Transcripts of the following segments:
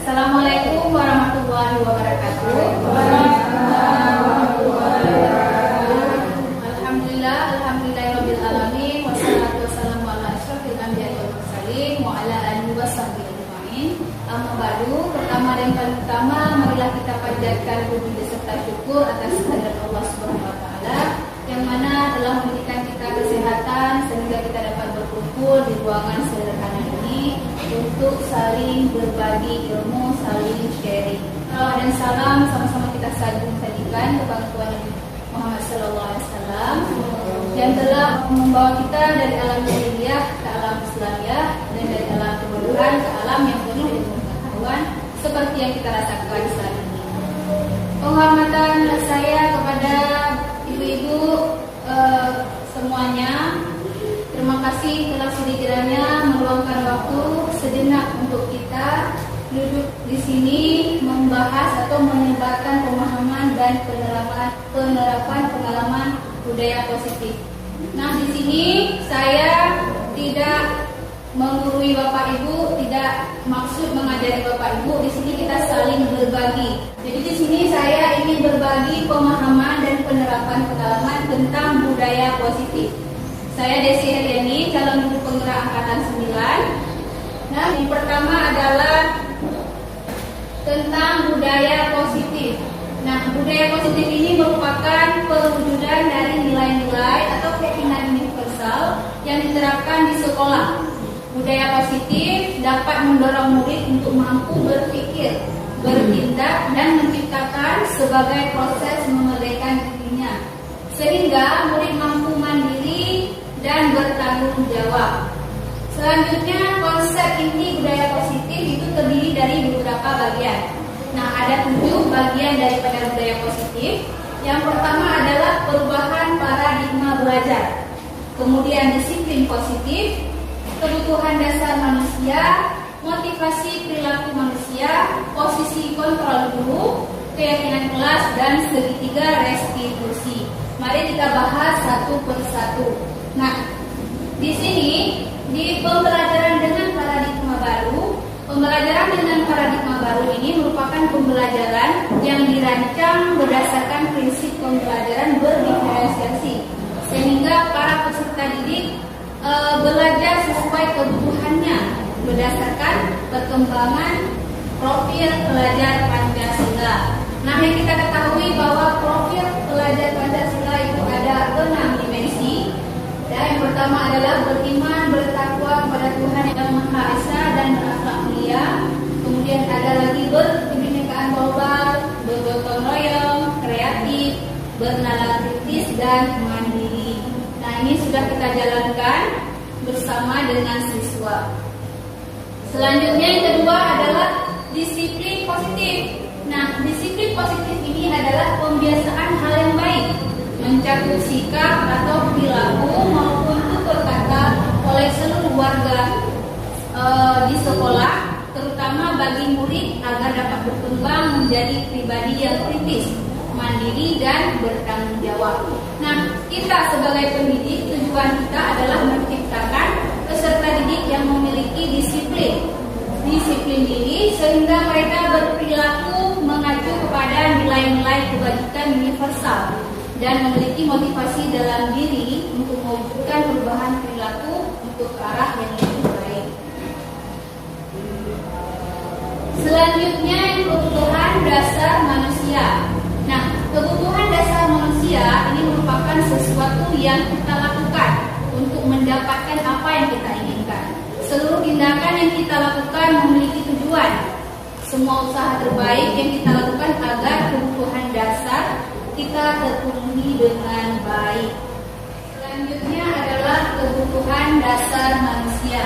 Assalamualaikum warahmatullahi wabarakatuh. Alhamdulillahirabbil alamin wassalatu wassalamu ala asyrofil anbiya'i wal mursalin wa ala alihi washabbihi ajmain. Amma ba'du, pertama dan paling utama marilah kita panjatkan puji beserta syukur atas kehadirat Allah Subhanahu wa taala yang mana telah memberikan kita kesehatan sehingga kita dapat berkumpul di ruangan sederhana ini untuk saling berbagi ilmu, saling sharing. Salawat dan salam sama-sama kita sajikan kepada Tuhan Muhammad sallallahu alaihi wasallam yang telah membawa kita dari alam jahiliyah ke alam Islamiyah dan dari alam kebodohan ke alam yang penuh dengan pengetahuan seperti yang kita rasakan saat ini. Penghormatan saya kepada ibu-ibu semuanya, terima kasih telah sedikiranya meluangkan waktu sejenak untuk kita duduk di sini membahas atau menyebarkan pemahaman dan penerapan pengalaman budaya positif. Nah, di sini saya tidak menggurui Bapak Ibu, tidak maksud mengajari Bapak Ibu. Di sini kita saling berbagi. Jadi di sini saya ingin berbagi pemahaman dan penerapan pengalaman tentang budaya positif. Saya Desi Heriani, calon guru penggerak angkatan 9. Nah, yang pertama adalah tentang budaya positif. Nah, budaya positif ini merupakan perwujudan dari nilai-nilai atau keyakinan universal yang diterapkan di sekolah. Budaya positif dapat mendorong murid untuk mampu berpikir, bertindak, dan menciptakan sebagai proses memerdekakan dirinya, sehingga murid mampu mandiri dan bertanggung jawab. Selanjutnya, konsep inti budaya positif itu terdiri dari beberapa bagian. Nah, ada 7 bagian daripada budaya positif. Yang pertama adalah perubahan paradigma belajar, kemudian disiplin positif, kebutuhan dasar manusia, motivasi perilaku manusia, posisi kontrol guru, keyakinan kelas, dan segitiga restitusi. Mari kita bahas satu persatu. Nah, di sini di pembelajaran dengan paradigma baru, pembelajaran dengan paradigma baru ini merupakan pembelajaran yang dirancang berdasarkan prinsip pembelajaran berdiferensiasi, sehingga para peserta didik belajar sesuai kebutuhannya berdasarkan perkembangan profil pelajar Pancasila. Nah, yang kita ketahui bahwa profil pelajar Pancasila itu ada 6 dimensi. Yang pertama adalah beriman, bertakwa kepada Tuhan Yang Maha Esa dan berakhlak mulia. Kemudian ada lagi berkebinekaan global, bergotong royong, kreatif, bernalar kritis, dan mandiri. Nah, ini sudah kita jalankan bersama dengan siswa. Selanjutnya yang kedua adalah disiplin positif. Nah, disiplin positif ini adalah pembiasaan hal yang baik, mencakup sikap atau perilaku maupun tutur kata oleh seluruh warga di sekolah, terutama bagi murid agar dapat berkembang menjadi pribadi yang kritis, mandiri, dan bertanggung jawab. Nah, kita sebagai pendidik, tujuan kita adalah menciptakan peserta didik yang memiliki disiplin diri sehingga mereka berperilaku mengacu kepada nilai-nilai kebajikan universal dan memiliki motivasi dalam diri untuk mewujudkan perubahan perilaku untuk ke arah yang lebih baik. Selanjutnya, kebutuhan dasar manusia. Nah, kebutuhan dasar manusia ini merupakan sesuatu yang kita lakukan untuk mendapatkan apa yang kita inginkan. Seluruh tindakan yang kita lakukan memiliki tujuan. Semua usaha terbaik yang kita lakukan agar kebutuhan dasar kita terpenuhi dengan baik. Selanjutnya adalah kebutuhan dasar manusia.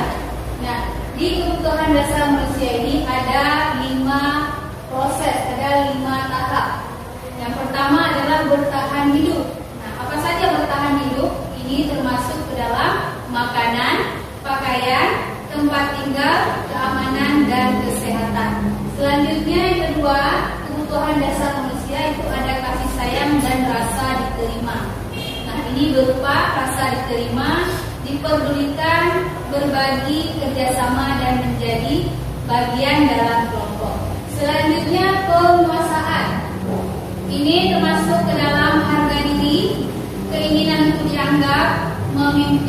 Nah, di kebutuhan dasar manusia ini ada 5 proses, ada 5 tahap. Yang pertama adalah bertahan hidup. Nah, apa saja bertahan hidup? Ini termasuk ke dalam makanan, pakaian, tempat tinggal, keamanan, dan kesehatan. Selanjutnya yang kedua, kebutuhan dasar manusia itu ada kasih sayang dan rasa diterima. Nah, ini berupa rasa diterima, diperdulikan, berbagi, kerjasama, dan menjadi bagian dalam kelompok.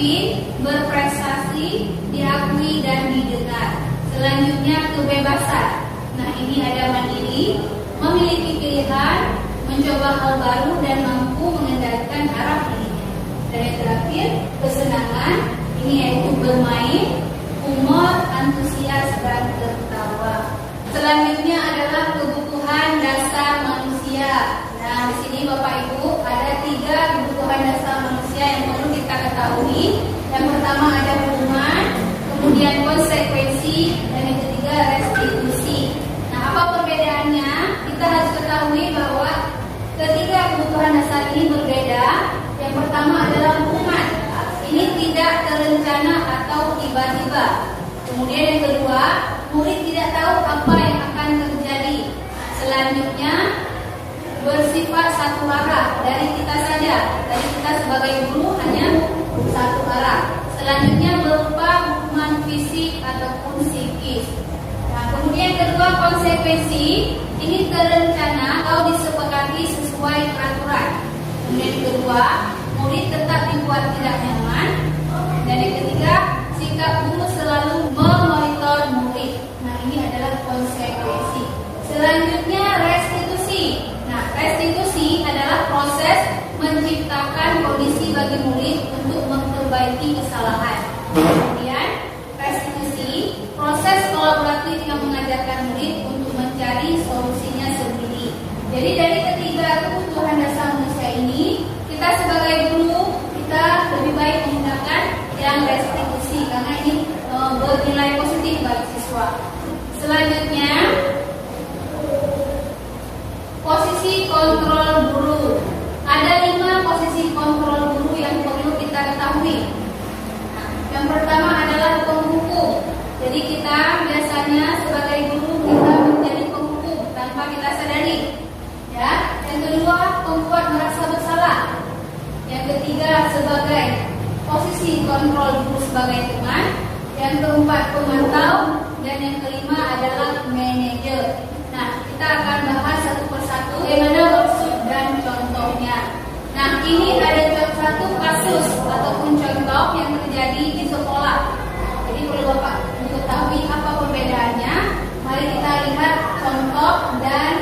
disiplin, berprestasi, diakui dan didengar. Selanjutnya kebebasan. Nah, ini ada mandiri, memiliki pilihan, mencoba hal baru dan mampu mengendalikan arah dirinya. Dan yang terakhir kesenangan, ini yaitu bermain, humor, antusias dan tertawa. Selanjutnya adalah kebutuhan dasar manusia. Nah, di sini Bapak Ibu ada 3 kebutuhan dasar manusia yang perlu kita ketahui. Yang pertama ada hukuman, kemudian konsekuensi, dan yang ketiga restitusi. Nah, apa perbedaannya? Kita harus ketahui bahwa ketiga kebutuhan dasar ini berbeda. Yang pertama adalah hukuman. Ini tidak terencana atau tiba-tiba. Kemudian yang kedua, murid tidak tahu apa yang akan terjadi. Selanjutnya bersifat satu arah dari kita saja, dari kita sebagai guru hanya satu arah. Selanjutnya berupa hukuman fisik ataupun psikis. Nah, kemudian kedua konsekuensi, ini terencana atau disepakati sesuai peraturan. Kemudian kedua, murid tetap dibuat tidak nyaman. Dan yang ketiga, sikap guru selalu memonitor murid. Nah, ini adalah konsekuensi. Selanjutnya restitusi. Nah, restitusi adalah proses menciptakan kondisi bagi murid untuk memperbaiki kesalahan. Kemudian restitusi, proses kolaboratif yang mengajarkan murid untuk mencari solusinya sendiri. Jadi dari ketiga kebutuhan dasar manusia ini, kita sebagai guru kita lebih baik menggunakan yang restitusi karena ini bernilai positif bagi siswa. Selanjutnya posisi kontrol guru. Ada 5 posisi kontrol guru yang perlu kita ketahui. Nah, yang pertama adalah penghukum. Jadi kita biasanya sebagai guru kita menjadi penghukum tanpa kita sadari. Ya. Yang kedua, pembuat merasa bersalah. Yang ketiga, sebagai posisi kontrol guru sebagai teman. Yang keempat, pemantau. Dan yang kelima adalah manajer. Nah, kita akan bahas satu persatu bagaimana maksud dan contohnya. Nah, ini ada satu kasus ataupun contoh yang terjadi di sekolah. Jadi perlu Bapak mengetahui apa perbedaannya. Mari kita lihat contoh dan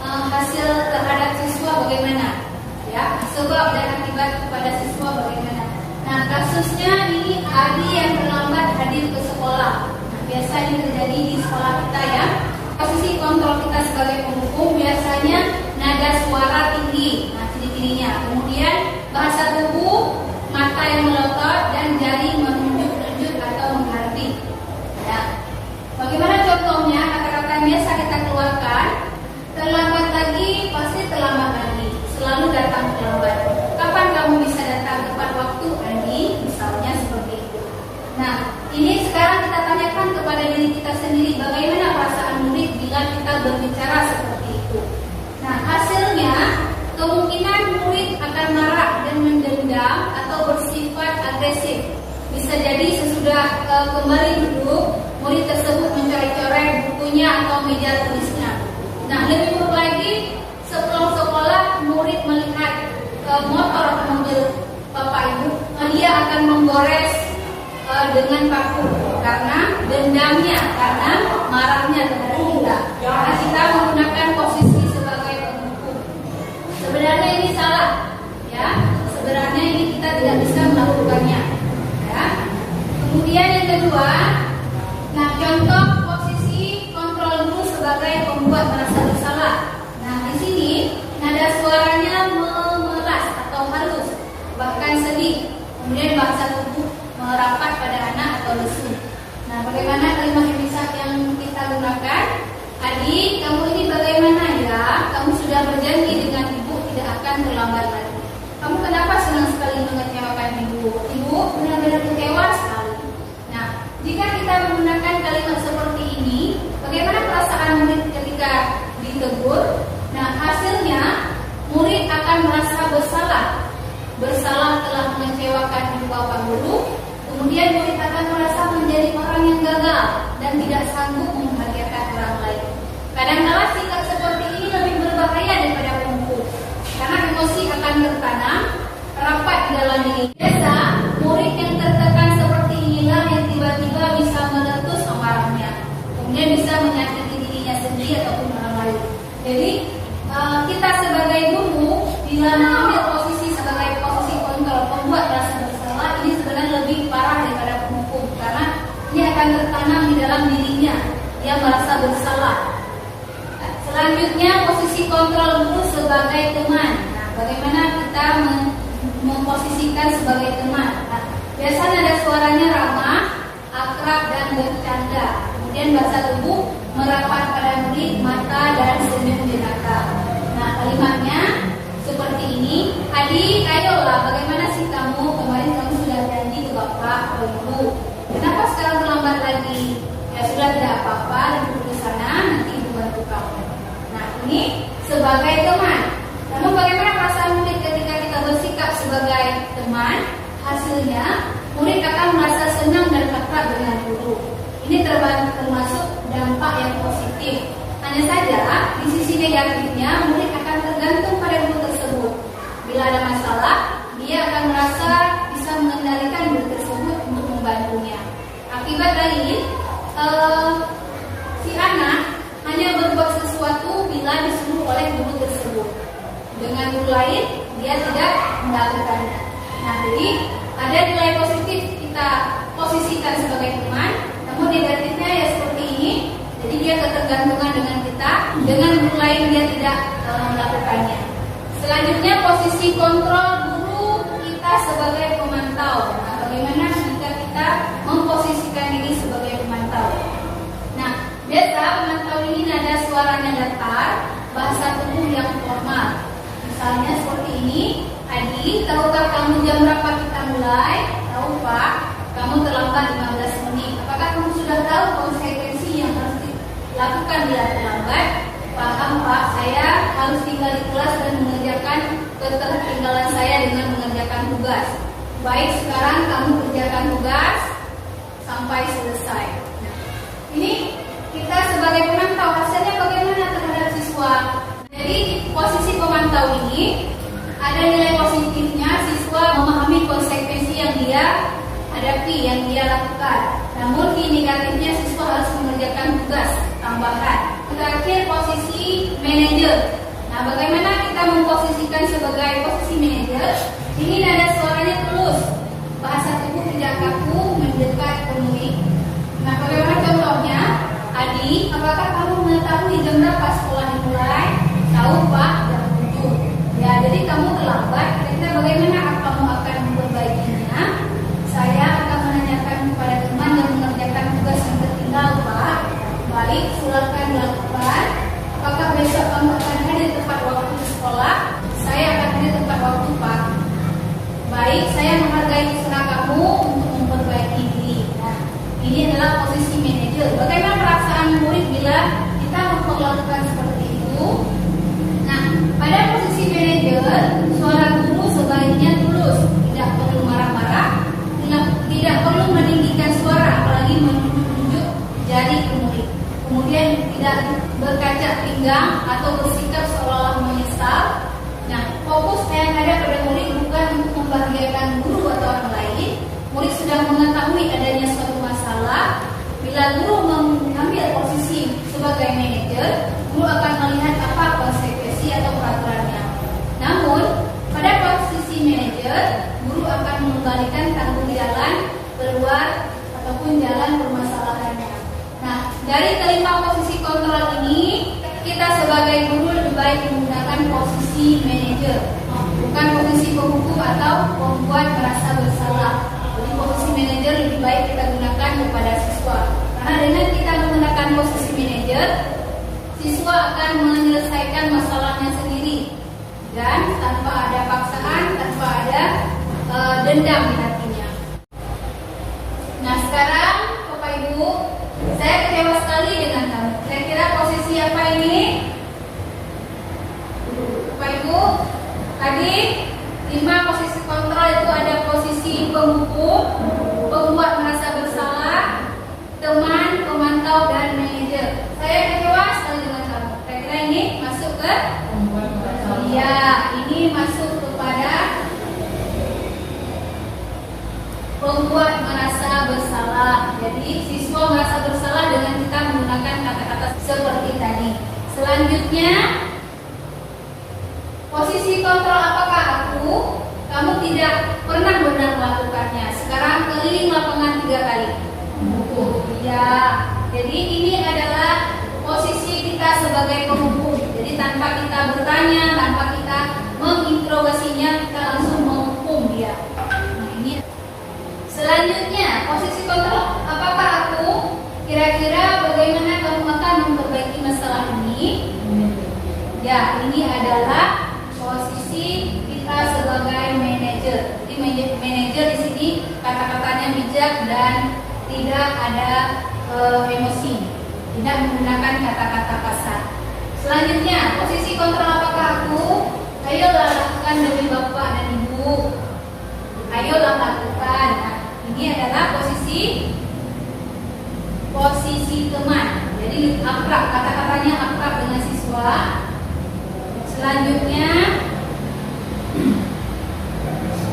hasil terhadap siswa bagaimana. Ya, sebab dan akibat kepada siswa bagaimana. Nah, kasusnya ini Adi yang terlambat hadir ke sekolah. Nah, biasa ini terjadi di sekolah kita ya. Posisi kontrol kita sebagai penghukum biasanya nada suara tinggi. Nah, ciri-cirinya. Kemudian bahasa tubuh, mata yang melotot dan jari menunjuk-nunjuk atau menghardik. Ya. Bagaimana contohnya? Kata-kata yang biasa kita keluarkan. Terlambat lagi, pasti terlambat lagi. Selalu datang terlambat. Kapan kamu bisa datang tepat waktu, Andi? Misalnya seperti itu. Nah, ini sekarang kita tanyakan kepada diri kita sendiri, bagaimana perasaan murid bila kita berbicara seperti itu. Nah, hasilnya kemungkinan murid akan marah dan mendendam atau bersifat agresif. Bisa jadi sesudah kembali duduk, murid tersebut mencoret-coret bukunya atau meja tulisnya. Nah, lebih buruk lagi, sepulang sekolah murid melihat motor atau mobil Bapak Ibu, dia akan menggores dengan paku karena dendamnya, karena marahnya terhadap kita. Karena kita menggunakan posisi sebagai penghukum. Sebenarnya ini salah, ya. Sebenarnya ini kita tidak bisa melakukannya, ya. Kemudian yang kedua, nah contoh posisi kontrol guru sebagai pembuat merasa bersalah. Nah di sini nada suaranya memelas atau halus, bahkan sedih. Kemudian bahasa tubuh merapat pada anak atau lesu. Nah, bagaimana kalimat yang kita gunakan? Adik, kamu ini bagaimana ya? Kamu sudah berjanji dengan ibu tidak akan terlambat lagi. Kamu kenapa senang sekali mengecewakan ibu? Ibu benar-benar kecewa sekali. Nah, jika kita menggunakan kalimat seperti ini, bagaimana perasaan murid ketika ditegur? Nah, hasilnya murid akan merasa bersalah. Bersalah telah mengecewakan ibu bapak guru. Kemudian murid akan merasa menjadi orang yang gagal dan tidak sanggup membahagiakan orang lain. Kadang-kala sikap seperti ini lebih berbahaya daripada penghukum, karena emosi akan tertanam rapat di dalam diri. Biasa murid yang Jadi kita sebagai guru bila mengambil posisi sebagai posisi kontrol pembuat rasa bersalah, ini sebenarnya lebih parah daripada penghukum, karena ini akan tertanam di dalam dirinya, dia merasa bersalah. Selanjutnya posisi kontrol guru sebagai teman. Nah, bagaimana kita memposisikan sebagai teman? Nah, biasanya ada suaranya ramah, akrab dan bercanda. Kemudian bahasa tubuh merapat pada murid, mata dan senyum jenaka. Nah, kalimatnya seperti ini. Adik, ayolah, bagaimana sih kamu? Kemarin kamu sudah janji ke bapak atau ibu. Kenapa sekarang terlambat lagi? Ya sudah, tidak apa-apa, dan duduk di sana, nanti ibu bantu kamu. Nah, ini sebagai teman. Namun bagaimana perasaan murid ketika kita bersikap sebagai teman? Hasilnya murid akan merasa senang dan akrab dengan guru. Ini termasuk dampak yang positif. Hanya saja di sisi negatifnya murid akan tergantung pada guru tersebut. Bila ada masalah, dia akan merasa bisa mengendalikan guru tersebut untuk membantunya. Akibat lain, si anak hanya berbuat sesuatu bila disuruh oleh guru tersebut. Dengan guru lain, dia tidak melakukannya. Nah, jadi ada nilai positif kita posisikan sebagai teman, namun negatifnya ya seperti ini. Jadi dia ketergantungan dengan kita, dengan guru lain dia tidak melakukannya. Selanjutnya posisi kontrol guru kita sebagai pemantau. Nah, bagaimana jika kita memposisikan diri sebagai pemantau? Nah, biasa pemantau ini nada suaranya datar, bahasa tubuh yang formal. Misalnya seperti ini. Adi, tahukah kamu jam berapa kita mulai? Tahu Pak, kamu terlambat 15 menit. Apakah kamu sudah tahu konsekuensi yang harus dilakukan bila terlambat? Paham Pak, saya harus tinggal di kelas dan mengerjakan ketertinggalan saya dengan mengerjakan tugas. Baik, sekarang kamu kerjakan tugas sampai selesai. Nah, ini kita sebagai pemantau, hasilnya bagaimana terhadap siswa? Jadi posisi pemantau ini ada nilai positifnya, siswa memahami konsekuensi yang dia hadapi, yang dia lakukan. Namun di negatifnya siswa harus mengerjakan tugas tambahan. Terakhir posisi manajer. Nah, bagaimana kita memposisikan sebagai posisi manajer? Ini nada suaranya tulus, bahasa tubuh tidak kaku, mendekat penuh. Nah, bagaimana contohnya? Adi, apakah kamu mengetahui jam berapa sekolah dimulai? Tahu Pak, jam 7. Ya, jadi kamu terlambat. Kira-kira bagaimana kamu akan memperbaikinya? Saya akan menanyakan kepada teman dan mengerjakan tugas yang tertinggal, Pak. Baik, silakan dilakukan. Apakah besok kamu akan hadir tepat waktu di sekolah? Saya akan hadir tepat waktu, Pak. Baik, saya menghargai usaha kamu untuk memperbaiki diri. Nah, ini adalah posisi manajer. Bagaimana perasaan murid bila kita memperlakukan seperti itu? Nah, pada posisi manajer, suara guru sebaiknya tulus, tidak perlu marah-marah, tidak perlu meninggikan suara, apalagi menunjuk jari ke murid. Kemudian tidak berkaca pinggang atau bersikap seolah-olah menyesal. Nah, fokus yang ada pada murid bukan untuk membahagiakan guru atau orang lain. Murid sudah mengetahui adanya suatu masalah. Bila guru mengambil posisi sebagai manajer, guru akan melihat apa konsekuensi atau peraturannya. Namun, pada posisi manajer, guru akan mengembalikan tanggung jalan keluar ataupun jalan permasalahannya. Nah, dari kelima posisi kontrol ini, kita sebagai guru lebih baik menggunakan posisi manajer, bukan posisi penghukum atau membuat merasa bersalah. Jadi posisi manajer lebih baik kita gunakan kepada siswa. Karena dengan kita menggunakan posisi manajer, siswa akan menyelesaikan masalahnya sendiri dan tanpa ada paksaan, tanpa ada dendam di hatinya. Nah, sekarang Bapak Ibu, saya kecewa sekali dengan kamu. Kira-kira posisi apa ini? Bapak Ibu, tadi 5 posisi kontrol itu ada posisi penghukum, pembuat merasa bersalah, teman, pemantau, dan manajer. Saya kecewa sekali dengan kamu. Kira-kira ini masuk ke? Ya, ini masuk kepada pembuat merasa bersalah. Jadi siswa merasa bersalah dengan kita menggunakan kata-kata seperti tadi. Selanjutnya kontrol apakah aku? Kamu tidak pernah benar melakukannya. Sekarang keliling lapangan 3 kali. Ya. Jadi ini adalah posisi kita sebagai penghukum. Jadi tanpa kita bertanya, tanpa kita menginterogasinya, kita langsung menghukum dia. Nah, ini. Selanjutnya, posisi kontrol apakah aku? Kira-kira bagaimana kamu akan memperbaiki masalah ini? Ya, ini adalah posisi kita sebagai manajer. Jadi manajer di sini kata-katanya bijak dan tidak ada emosi, tidak menggunakan kata-kata kasar. Selanjutnya, posisi kontrol apakah aku? Ayolah lakukan demi bapak dan ibu. Ayolah lakukan. Nah, ini adalah posisi teman. Jadi akrab, kata-katanya akrab dengan siswa. Selanjutnya,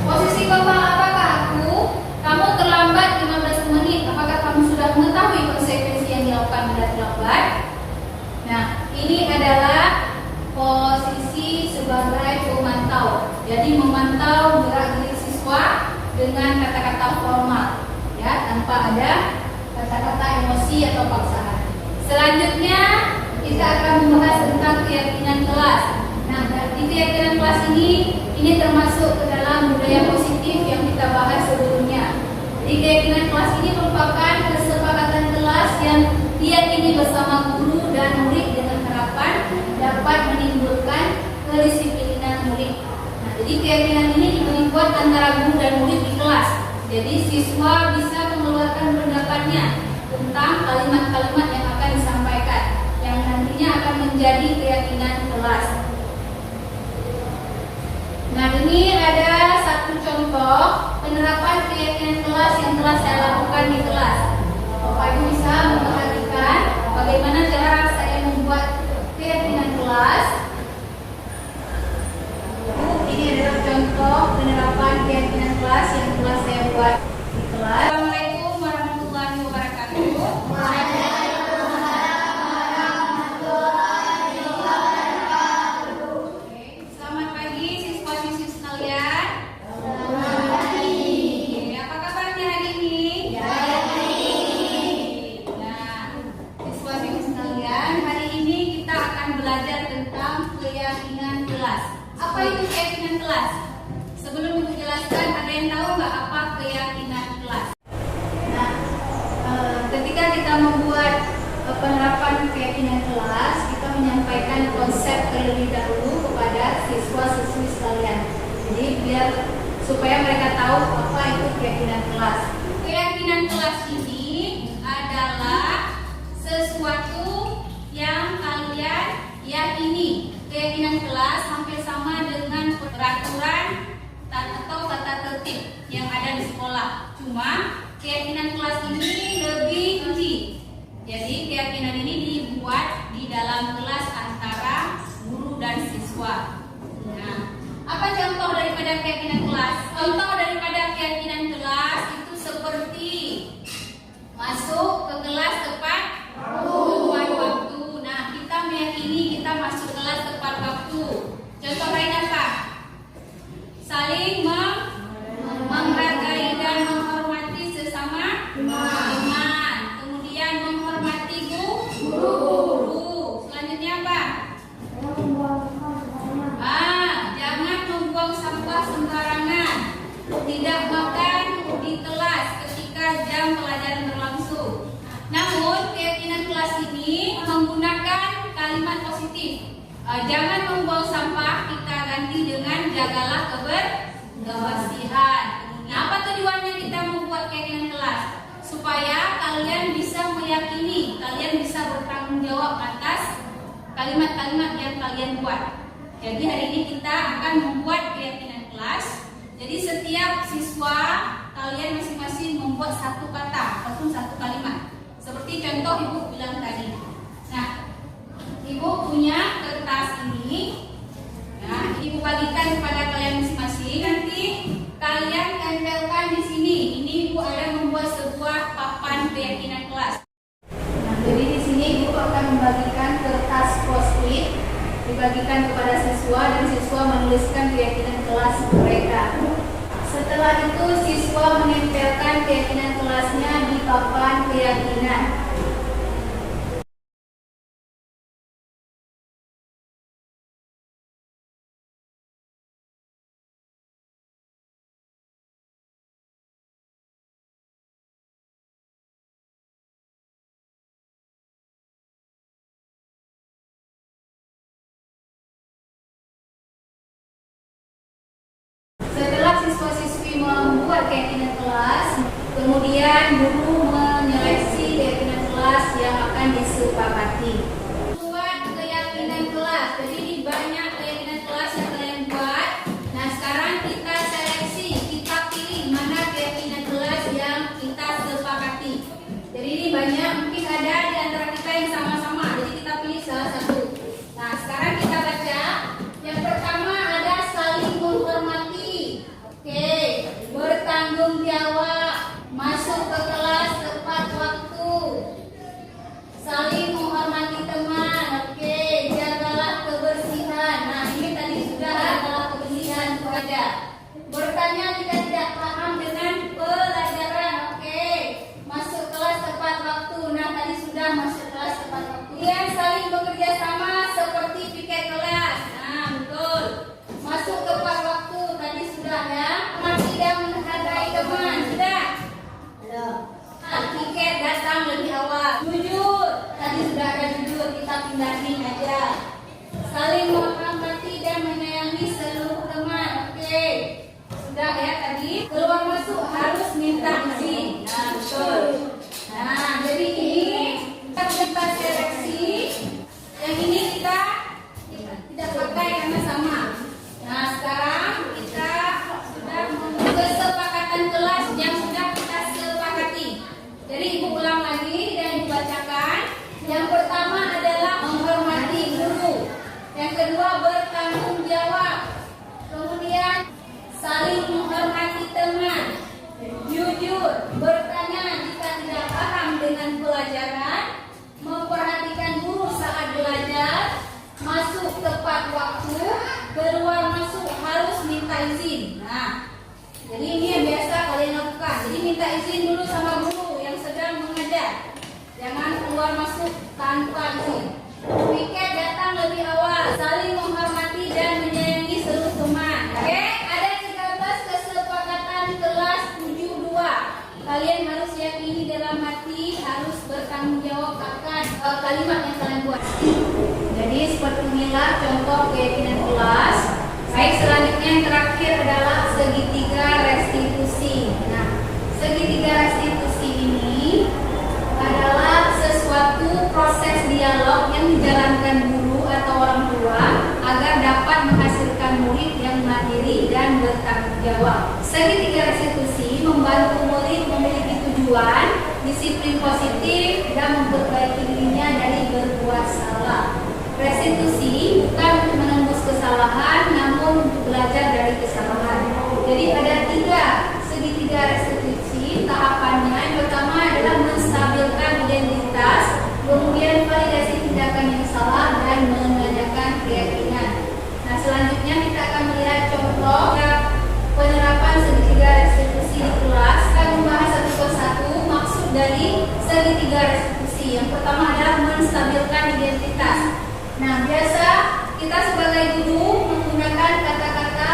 posisi kontrol apakah aku? Kamu terlambat 15 menit. Apakah kamu sudah mengetahui konsekuensi yang dilakukan bila terlambat? Nah, ini adalah posisi sebagai pemantau. Jadi memantau gerak-gerik siswa dengan kata-kata formal, ya, tanpa ada kata-kata emosi atau paksaan. Selanjutnya kita akan membahas tentang keyakinan kelas. Nah, di keyakinan kelas ini termasuk ke dalam budaya positif yang kita bahas sebelumnya. Jadi keyakinan kelas ini merupakan kesepakatan kelas yang diyakini bersama guru dan murid dengan harapan dapat menimbulkan kedisiplinan murid. Nah, jadi keyakinan ini dibuat antara guru dan murid di kelas. Jadi siswa bisa mengeluarkan pendapatnya tentang kalimat-kalimat yang akan disampaikan, yang nantinya akan menjadi keyakinan kelas. Nah, ini ada satu contoh penerapan keyakinan kelas yang telah saya lakukan di kelas. Bapak Ibu bisa memperhatikan bagaimana cara saya membuat keyakinan kelas. Ini adalah contoh penerapan keyakinan kelas yang telah saya buat di kelas. Assalamualaikum warahmatullahi wabarakatuh. Selamat pagi siswa-siswi sekalian. Selamat pagi. Apa kabarnya hari ini? Nah, siswa-siswi sekalian, hari ini kita akan belajar tentang keyakinan kelas. Apa itu keyakinan kelas? Sebelum Ibu jelaskan, ada yang tahu nggak apa keyakinan kelas? Nah, ketika kita membuat penerapan keyakinan kelas, kita menyampaikan konsep terlebih dahulu kepada siswa-siswi sekalian. Jadi supaya mereka tahu apa itu keyakinan kelas. Keyakinan kelas ini adalah sesuatu yang kalian yakini. Keyakinan kelas hampir sama dengan peraturan atau tata tertib yang ada di sekolah. Cuma keyakinan kelas ini lebih rinci. Jadi keyakinan ini dibuat di dalam kelas antara guru dan siswa. Nah, apa contoh daripada keyakinan kelas? Contoh daripada keyakinan kelas itu seperti masuk ke kelas tepat waktu. Nah, kita meyakini kita masuk kelas tepat waktu. Contoh lain apa? Saling menghargai dan menghormati sesama teman. Kemudian menghormati guru. Selanjutnya apa? Jangan membuang sampah sembarangan. Tidak makan di kelas ketika jam pelajaran berlangsung. Namun keyakinan kelas ini menggunakan kalimat positif. Jangan membuang sampah, kita ganti dengan jagalah kebersihan. Nah, apa tujuannya kita membuat keyakinan kelas? Supaya kalian bisa meyakini, kalian bisa bertanggung jawab atas kalimat-kalimat yang kalian buat. Jadi hari ini kita akan membuat keyakinan kelas. Jadi setiap siswa kalian masing-masing membuat satu kata ataupun satu kalimat. Seperti contoh Ibu bilang tadi. Nah, Ibu punya kertas ini. Nah, Ibu bagikan kepada kalian masing-masing. Nanti kalian tempelkan di sini. Ini Ibu ada membuat sebuah papan keyakinan kelas. Nah, jadi di sini Ibu akan membagikan kertas post-it dibagikan kepada siswa dan siswa menuliskan keyakinan kelas mereka. Setelah itu siswa menempelkan keyakinan kelasnya di papan keyakinan. Setelah siswa-siswi membuat keyakinan kelas, kemudian guru menyeleksi keyakinan kelas yang akan disepakati. Buat keyakinan kelas, jadi ini banyak keyakinan kelas yang kalian buat. Nah sekarang kita seleksi, kita pilih mana keyakinan kelas yang kita sepakati. Jadi ini banyak, mungkin ada di antara kita yang sama-sama, jadi kita pilih salah satu. Nah sekarang kita baca. Yang pertama ada saling menghormati. Oke, bertanggung jawab, masuk ke kelas tepat waktu, saling menghormati teman. Oke, jagalah kebersihan. Nah ini tadi sudah, jagalah kebersihan itu ada. Bertanya jika tidak paham dengan pelajaran. Oke, masuk kelas tepat waktu. Nah tadi sudah, masuk kelas tepat waktu. Kemudian saling bekerja sama seperti piket kelas. Nah betul, masuk tepat waktu. Tadi sudah ya. Mati dan menghargai teman. Sudah? Belum. Piket datang lebih awal. Jujur. Tadi sudah ada jujur. Kita pindahin aja. Saling menghormati dan menyayangi seluruh teman. Oke. Sudah ya tadi. Keluar masuk harus minta izin. Nah betul. Nah jadi ini kita seleksi. Yang ini kita tidak pakai karena sama. Nah sekarang kita sudah kesepakatan kelas yang sudah kita sepakati. Jadi ibu ulang lagi dan dibacakan. Yang pertama adalah menghormati guru. Yang kedua bertanggung jawab. Kemudian saling menghormati teman. Jujur, bertanya jika tidak paham dengan pelajaran. Memperhatikan guru saat belajar. Masuk tepat waktu. Keluar masuk harus minta izin. Nah, jadi ini yang biasa kalian lakukan. Jadi minta izin dulu sama guru yang sedang mengajar. Jangan keluar masuk tanpa izin. Piket datang lebih awal. Saling menghormati dan menyayangi seluruh teman. Oke, ada 13 kesepakatan kelas 72. Kalian harus yakini dalam hati, harus bertanggung jawab akan kalimat yang kalian buat. Jadi seperti inilah contoh keyakinan kelas. Baik, selanjutnya yang terakhir adalah segitiga restitusi. Nah, segitiga restitusi ini adalah sesuatu proses dialog yang dijalankan guru atau orang tua agar dapat menghasilkan murid yang mandiri dan bertanggung jawab. Segitiga restitusi membantu murid memiliki tujuan, disiplin positif, dan memperbaiki dirinya dari berbuat salah. Restitusi bukan untuk menembus kesalahan, namun untuk belajar dari kesalahan. Jadi ada 3 segitiga restitusi tahapannya. Yang pertama adalah menstabilkan identitas, kemudian validasi tindakan yang salah, dan menanyakan keyakinan. Nah selanjutnya kita akan melihat contoh penerapan segitiga restitusi di kelas. Kita membahas satu persatu maksud dari segitiga restitusi. Yang pertama adalah menstabilkan identitas. Nah, biasa kita sebagai guru menggunakan kata-kata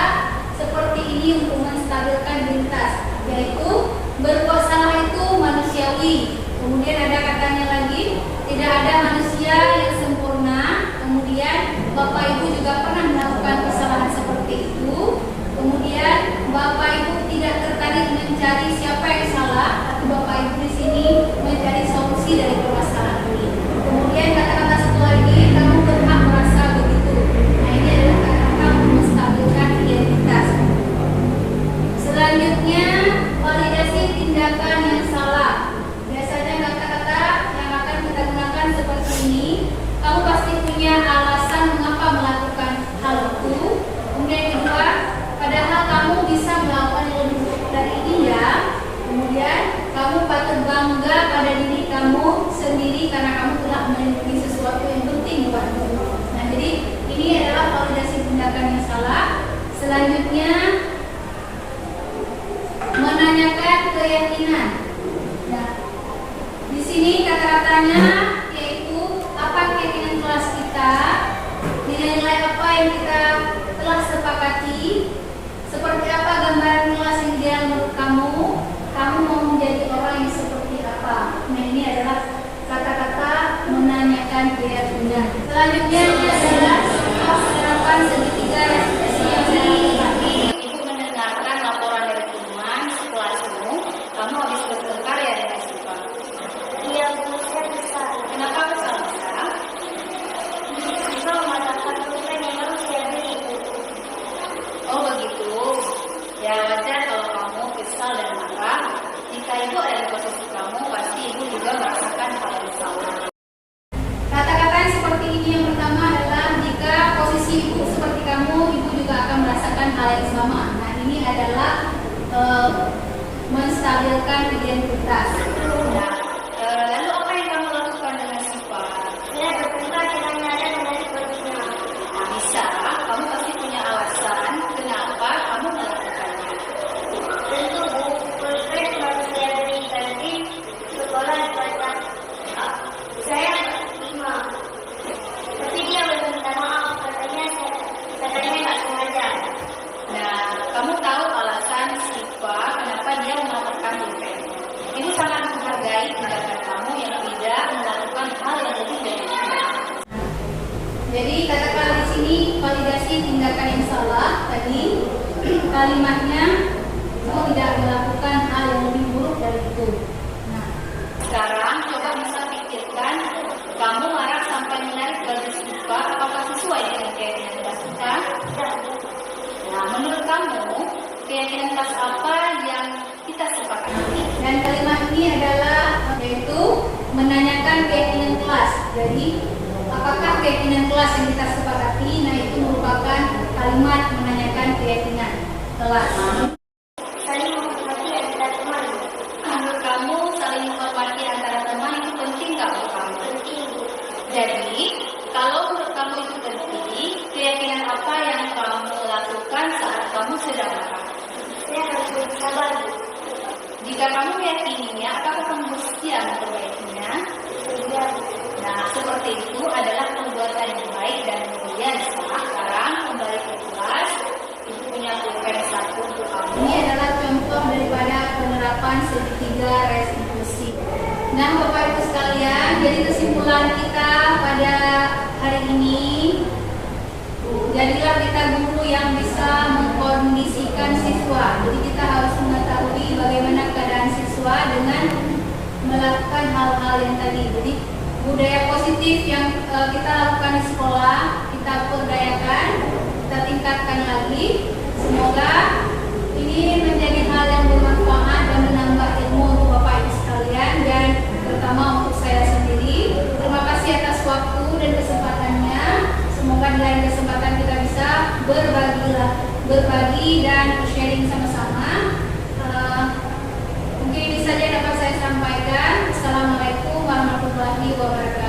seperti ini untuk menstabilkan identitas, yaitu berbuat salah itu manusiawi. Kemudian ada katanya lagi, tidak ada manusia yang sempurna. Kemudian Bapak Ibu juga pernah melakukan kesalahan seperti itu. Kemudian Bapak Ibu tidak tertarik mencari siapa yang salah, tapi Bapak Ibu di sini mencari solusi dari permasalahan ini. Kemudian kata-kata satu lagi, kamu berhak merasa begitu. Nah ini adalah kata-kata untuk menstabilkan identitas. Selanjutnya validasi tindakan yang salah. Biasanya kata-kata yang akan kita gunakan seperti ini. Selanjutnya menanyakan keyakinan. Nah, di sini kata-katanya yaitu apa keyakinan kelas kita, nilai-nilai apa yang kita telah sepakati, seperti apa gambaran kelas yang ideal menurut kamu, kamu mau menjadi orang yang seperti apa. Nah, ini adalah kata-kata menanyakan keyakinan. Selanjutnya ini adalah penerapan segitiga restitusi yang saya lakukan. Ibu mendengarkan laporan dari teman sekelasmu, kamu habis bertengkar ya dengan Siva? Iya, Bu, saya kesal. Kenapa kesal Nisa? Siva mematahkan pulpen yang baru saya beli. Oh begitu. Ya wajar kalau kamu kesal dan marah. Jika ibu ada di posisi kamu, pasti ibu juga merasakan hal yang sama. Kata-kata yang seperti ini yang pertama adalah jika posisi ibu seperti kamu, ibu juga akan merasakan hal yang sama. Nah, ini adalah menstabilkan identitas. Nah, lalu apa yang kamu lakukan dengan Siva? Saya bertengkar dengan nada dengan sepertinya. Nah, bisa, kamu pasti punya alasan kenapa kamu melakukannya. Tentu, Bu, pulpen baru saya beli tadi sekolah kata saya terima. Tapi dia belum minta maaf, katanya nggak sengaja. Nah, kamu tahu alasan Siva kenapa dia melakukan pulpennya. Ibu sangat menghargai tindakan kamu yang tidak melakukan hal yang lebih dari itu. Jadi katakan di sini validasi tindakan yang salah tadi kalimatnya kamu tidak melakukan hal yang lebih buruk dari itu. Nah, Sekarang coba bisa pikirkan, kamu marah sampai menarik baju Siva, apakah sesuai dengan keyakinan kelas kita? Nah, menurut kamu, keyakinan kelas apa yang kita sepakati? dan kalimat ini adalah yaitu menanyakan keyakinan kelas. Jadi apakah keyakinan kelas yang kita sepakati? Nah, itu merupakan kalimat menanyakan keyakinan kelas. Saling menghormati antara teman. Menurut kamu, saling menghormati antara teman itu penting nggak untuk kamu? Penting, Bu. Jadi, kalau menurut kamu itu penting, keyakinan apa yang kamu lakukan saat kamu sedang marah? Saya harus bersabar, Bu. Jika kamu meyakininya, apakah kamu bersedia memperbaikinya? Sehingga Nah, seperti itu adalah perbuatan yang baik dan mulia. Sekarang kembali ke kelas, ibu punya pulpen satu untuk kamu. Ini adalah contoh daripada penerapan segitiga restitusi. Nah, Bapak Ibu sekalian, jadi kesimpulan kita pada hari ini, jadilah kita guru yang bisa mengkondisikan siswa. Jadi kita harus mengetahui bagaimana keadaan siswa dengan melakukan hal-hal yang tadi. Jadi budaya positif yang kita lakukan di sekolah, kita perdayakan, kita tingkatkan lagi. Semoga ini menjadi hal yang bermanfaat dan menambah ilmu untuk Bapak Ibu sekalian dan terutama untuk saya sendiri. Terima kasih atas waktu dan kesempatannya. Semoga di lain kesempatan kita bisa berbagi dan sharing sama-sama. Mungkin ini saja dapat saya sampaikan. Assalamualaikum warahmatullahi wabarakatuh.